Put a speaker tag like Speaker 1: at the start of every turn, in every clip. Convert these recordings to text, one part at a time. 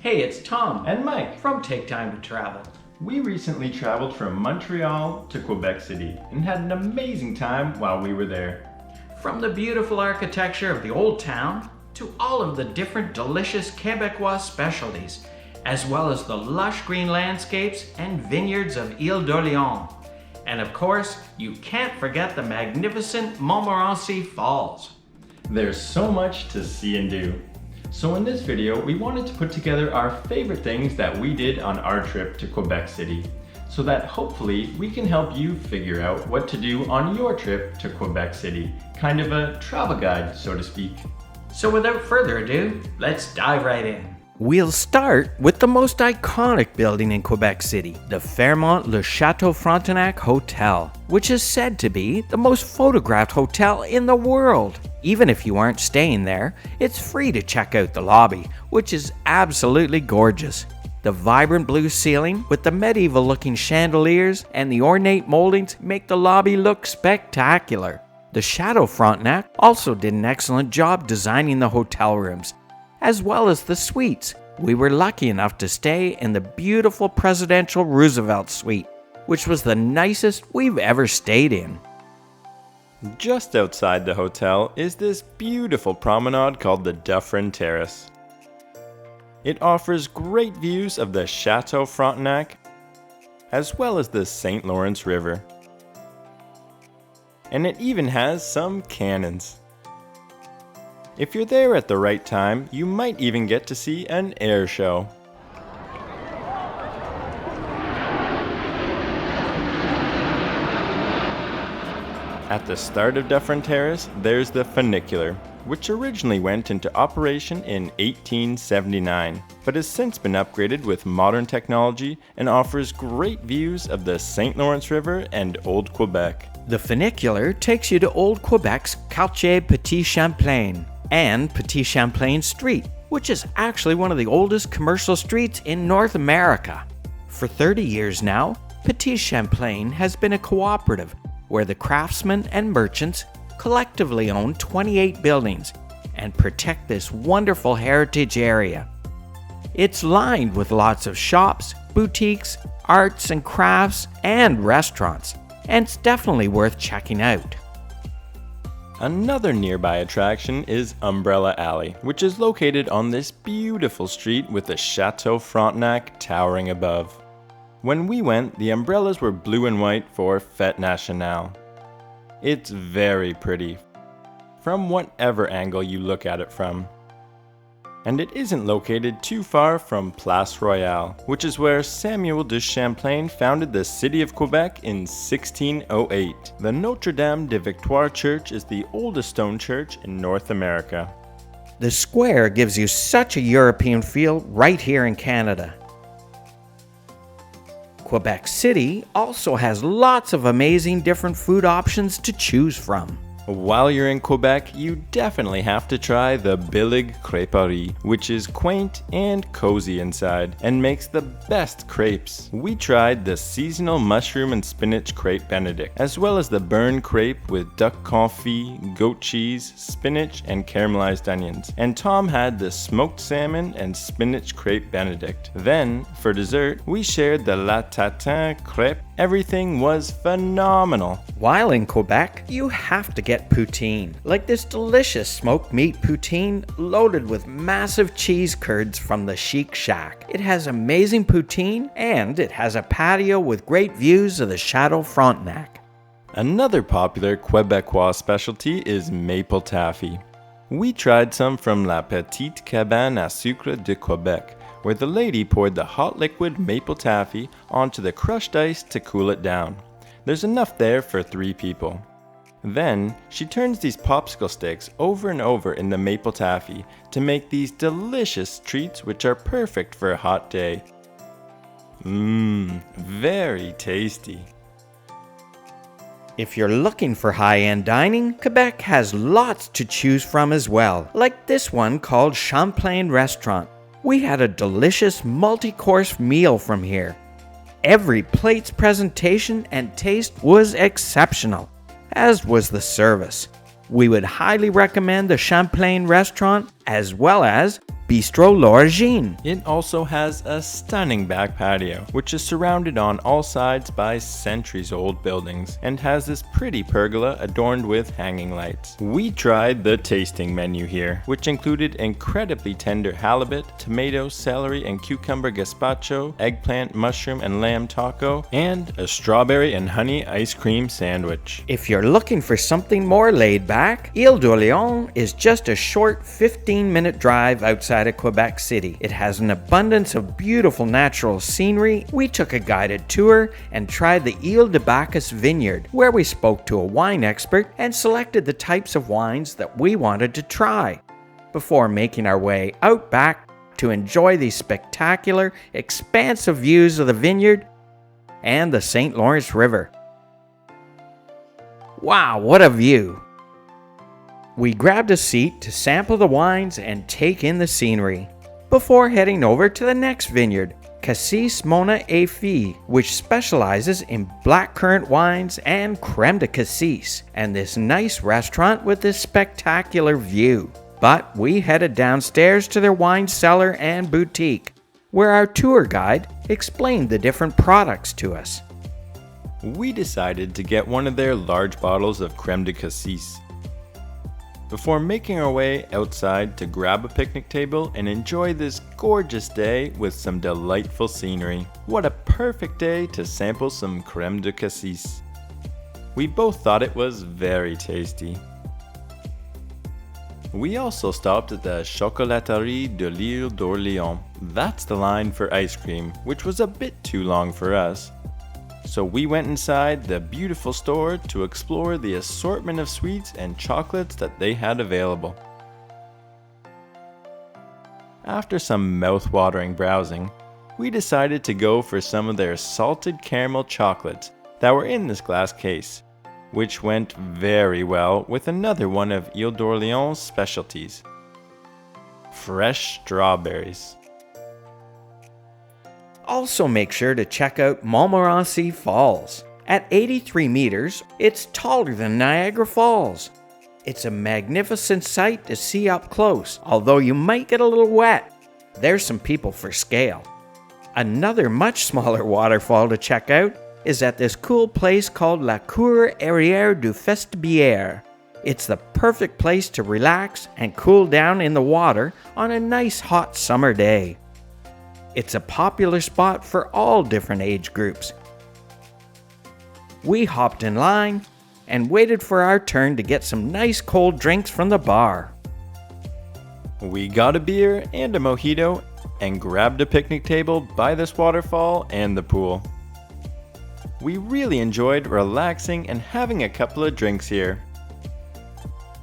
Speaker 1: Hey, it's Tom
Speaker 2: and Mike
Speaker 1: from Take Time to Travel.
Speaker 2: We recently traveled from Montreal to Quebec City and had an amazing time while we were there.
Speaker 1: From the beautiful architecture of the old town to all of the different delicious Quebecois specialties, as well as the lush green landscapes and vineyards of Ile d'Orléans. And of course, you can't forget the magnificent Montmorency Falls.
Speaker 2: There's so much to see and do. So in this video, we wanted to put together our favorite things that we did on our trip to Quebec City, so that hopefully we can help you figure out what to do on your trip to Quebec City. Kind of a travel guide, so to speak.
Speaker 1: So without further ado, let's dive right in.
Speaker 3: We'll start with the most iconic building in Quebec City, the Fairmont Le Chateau Frontenac Hotel, which is said to be the most photographed hotel in the world. Even if you aren't staying there, it's free to check out the lobby, which is absolutely gorgeous. The vibrant blue ceiling with the medieval-looking chandeliers and the ornate moldings make the lobby look spectacular. The Chateau Frontenac also did an excellent job designing the hotel rooms, as well as the suites. We were lucky enough to stay in the beautiful Presidential Roosevelt Suite, which was the nicest we've ever stayed in.
Speaker 2: Just outside the hotel is this beautiful promenade called the Dufferin Terrace. It offers great views of the Chateau Frontenac, as well as the St. Lawrence River. And it even has some cannons. If you're there at the right time, you might even get to see an air show. At the start of Dufferin Terrace, there's the funicular, which originally went into operation in 1879, but has since been upgraded with modern technology and offers great views of the St. Lawrence River and Old Quebec.
Speaker 3: The funicular takes you to Old Quebec's Quartier Petit Champlain and Petit Champlain Street, which is actually one of the oldest commercial streets in North America. For 30 years now, Petit Champlain has been a cooperative where the craftsmen and merchants collectively own 28 buildings and protect this wonderful heritage area. It's lined with lots of shops, boutiques, arts and crafts, and restaurants, and it's definitely worth checking out.
Speaker 2: Another nearby attraction is Umbrella Alley, which is located on this beautiful street with the Chateau Frontenac towering above. When we went, the umbrellas were blue and white for Fête Nationale. It's very pretty, from whatever angle you look at it from. And it isn't located too far from Place Royale, which is where Samuel de Champlain founded the city of Quebec in 1608. The Notre Dame de Victoire Church is the oldest stone church in North America.
Speaker 3: The square gives you such a European feel right here in Canada. Quebec City also has lots of amazing different food options to choose from.
Speaker 2: While you're in Quebec, you definitely have to try the Billig Crêperie, which is quaint and cozy inside and makes the best crepes. We tried the seasonal mushroom and spinach crepe benedict, as well as the burn crepe with duck confit, goat cheese, spinach, and caramelized onions. And Tom had the smoked salmon and spinach crepe benedict. Then, for dessert, we shared the la tatin crepe. Everything was phenomenal.
Speaker 3: While in Quebec, you have to get poutine, like this delicious smoked meat poutine loaded with massive cheese curds from the Chic Shack. It has amazing poutine and it has a patio with great views of the Chateau Frontenac.
Speaker 2: Another popular Quebecois specialty is maple taffy. We tried some from La Petite Cabane à Sucre de Quebec, where the lady poured the hot liquid maple taffy onto the crushed ice to cool it down. There's enough there for 3 people. Then, she turns these popsicle sticks over and over in the maple taffy to make these delicious treats which are perfect for a hot day. Very tasty.
Speaker 3: If you're looking for high-end dining, Quebec has lots to choose from as well, like this one called Champlain Restaurant. We had a delicious multi-course meal from here. Every plate's presentation and taste was exceptional, as was the service. We would highly recommend the Champlain Restaurant as well as Bistro L'Origine.
Speaker 2: It also has a stunning back patio, which is surrounded on all sides by centuries-old buildings, and has this pretty pergola adorned with hanging lights. We tried the tasting menu here, which included incredibly tender halibut, tomato, celery, and cucumber gazpacho, eggplant, mushroom, and lamb taco, and a strawberry and honey ice cream sandwich.
Speaker 3: If you're looking for something more laid back, Ile d'Orléans is just a short 15-minute drive outside of Quebec City. It has an abundance of beautiful natural scenery. We took a guided tour and tried the Ile de Bacchus vineyard, where we spoke to a wine expert and selected the types of wines that we wanted to try, before making our way out back to enjoy these spectacular, expansive views of the vineyard and the St. Lawrence River. Wow, what a view! We grabbed a seat to sample the wines and take in the scenery, before heading over to the next vineyard, Cassis Mona et Fille, which specializes in blackcurrant wines and creme de cassis, and this nice restaurant with this spectacular view. But we headed downstairs to their wine cellar and boutique, where our tour guide explained the different products to us.
Speaker 2: We decided to get one of their large bottles of creme de cassis, before making our way outside to grab a picnic table and enjoy this gorgeous day with some delightful scenery. What a perfect day to sample some creme de cassis. We both thought it was very tasty. We also stopped at the Chocolaterie de l'Île d'Orléans. That's the line for ice cream, which was a bit too long for us. So we went inside the beautiful store to explore the assortment of sweets and chocolates that they had available. After some mouth-watering browsing, we decided to go for some of their salted caramel chocolates that were in this glass case, which went very well with another one of Ile d'Orléans' specialties: fresh strawberries.
Speaker 3: Also make sure to check out Montmorency Falls. At 83 meters, it's taller than Niagara Falls. It's a magnificent sight to see up close, although you might get a little wet. There's some people for scale. Another much smaller waterfall to check out is at this cool place called La Cour Arrière du Festibière. It's the perfect place to relax and cool down in the water on a nice hot summer day. It's a popular spot for all different age groups. We hopped in line and waited for our turn to get some nice cold drinks from the bar.
Speaker 2: We got a beer and a mojito and grabbed a picnic table by this waterfall and the pool. We really enjoyed relaxing and having a couple of drinks here.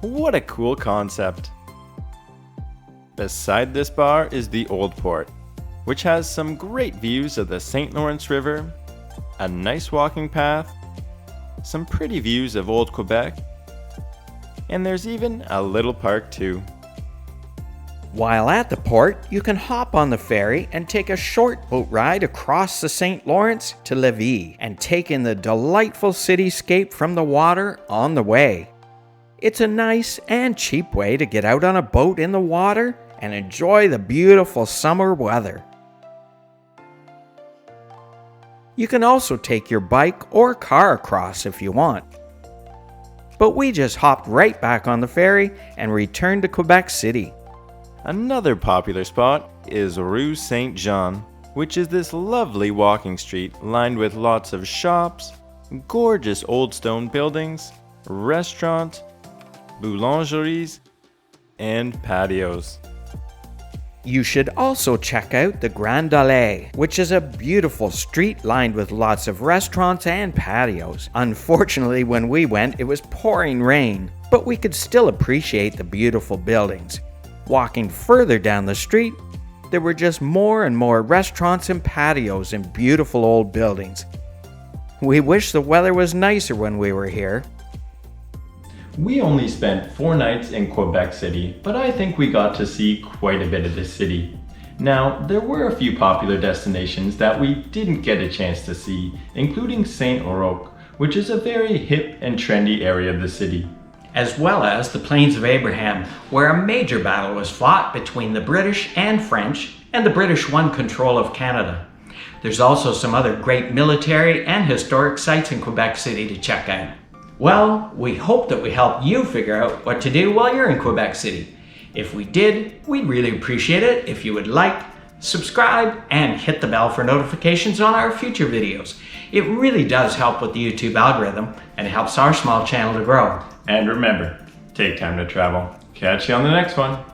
Speaker 2: What a cool concept! Beside this bar is the Old Port, which has some great views of the St. Lawrence River, a nice walking path, some pretty views of Old Quebec, and there's even a little park too.
Speaker 3: While at the port, you can hop on the ferry and take a short boat ride across the St. Lawrence to Lévis and take in the delightful cityscape from the water on the way. It's a nice and cheap way to get out on a boat in the water and enjoy the beautiful summer weather. You can also take your bike or car across if you want. But we just hopped right back on the ferry and returned to Quebec City.
Speaker 2: Another popular spot is Rue Saint-Jean, which is this lovely walking street lined with lots of shops, gorgeous old stone buildings, restaurants, boulangeries, and patios.
Speaker 3: You should also check out the Grand Allée, which is a beautiful street lined with lots of restaurants and patios. Unfortunately, when we went, it was pouring rain, but we could still appreciate the beautiful buildings. Walking further down the street, there were just more and more restaurants and patios and beautiful old buildings. We wish the weather was nicer when we were here.
Speaker 2: We only spent 4 nights in Quebec City, but I think we got to see quite a bit of the city. Now, there were a few popular destinations that we didn't get a chance to see, including Saint-Roch, which is a very hip and trendy area of the city.
Speaker 1: as well as the Plains of Abraham, where a major battle was fought between the British and French, and the British won control of Canada. There's also some other great military and historic sites in Quebec City to check out. Well, we hope that we helped you figure out what to do while you're in Quebec City. If we did, we'd really appreciate it if you would like, subscribe, and hit the bell for notifications on our future videos. It really does help with the YouTube algorithm and helps our small channel to grow.
Speaker 2: And remember, take time to travel. Catch you on the next one.